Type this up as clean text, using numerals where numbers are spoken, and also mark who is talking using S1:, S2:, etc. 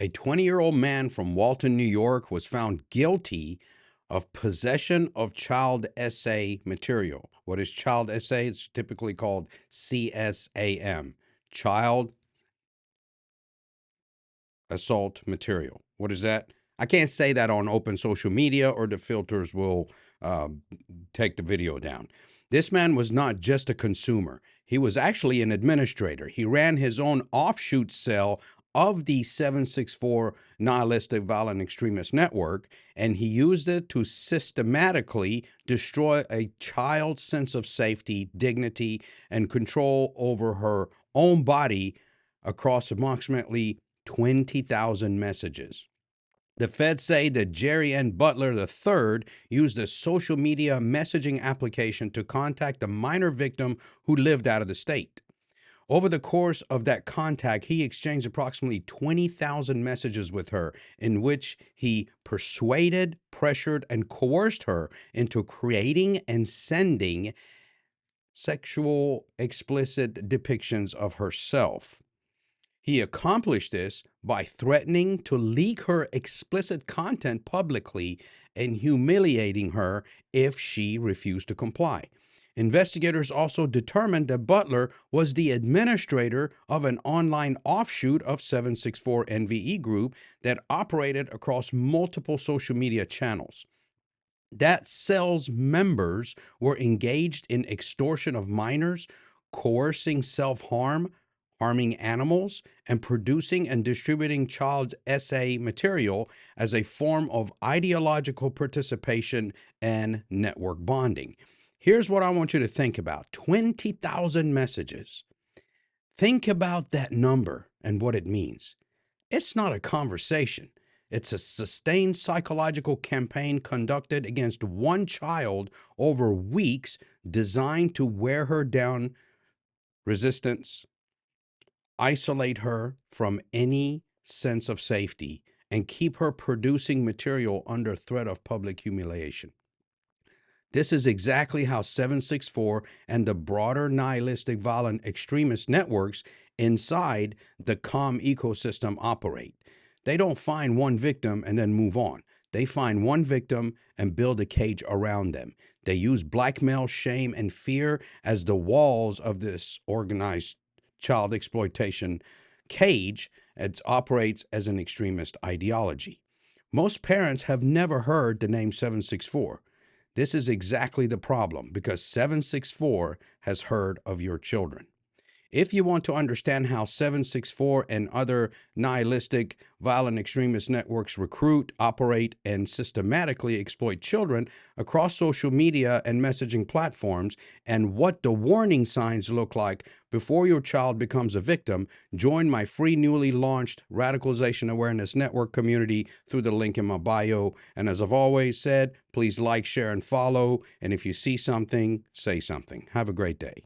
S1: A 20-year-old man from Walton, New York, was found guilty of possession of child essay material. What is child essay? It's typically called CSAM, child assault material. What is that? I can't say that on open social media or the filters will uh, take the video down. This man was not just a consumer. He was actually an administrator. He ran his own offshoot cell of the 764 nihilistic violent extremist network, and he used it to systematically destroy a child's sense of safety, dignity, and control over her own body across approximately 20,000 messages. The feds say that Jerry and Butler III used a social media messaging application to contact a minor victim who lived out of the state. Over the course of that contact, he exchanged approximately 20,000 messages with her, in which he persuaded, pressured, and coerced her into creating and sending sexual, explicit depictions of herself. He accomplished this by threatening to leak her explicit content publicly and humiliating her if she refused to comply. Investigators also determined that Butler was the administrator of an online offshoot of 764 NVE Group that operated across multiple social media channels. That cell's members were engaged in extortion of minors, coercing self-harm, harming animals, and producing and distributing child essay material as a form of ideological participation and network bonding. Here's what I want you to think about: 20,000 messages. Think about that number and what it means. It's not a conversation. It's a sustained psychological campaign conducted against one child over weeks, designed to wear her down, resistance, isolate her from any sense of safety, and keep her producing material under threat of public humiliation. This is exactly how 764 and the broader nihilistic violent extremist networks inside the calm ecosystem operate. They don't find one victim and then move on. They find one victim and build a cage around them. They use blackmail, shame, and fear as the walls of this organized child exploitation cage. It operates as an extremist ideology. Most parents have never heard the name 764. This is exactly the problem, because 764 has heard of your children. If you want to understand how 764 and other nihilistic violent extremist networks recruit, operate, and systematically exploit children across social media and messaging platforms, and what the warning signs look like before your child becomes a victim, join my free newly launched Radicalization Awareness Network community through the link in my bio. And as I've always said, please like, share, and follow. And if you see something, say something. Have a great day.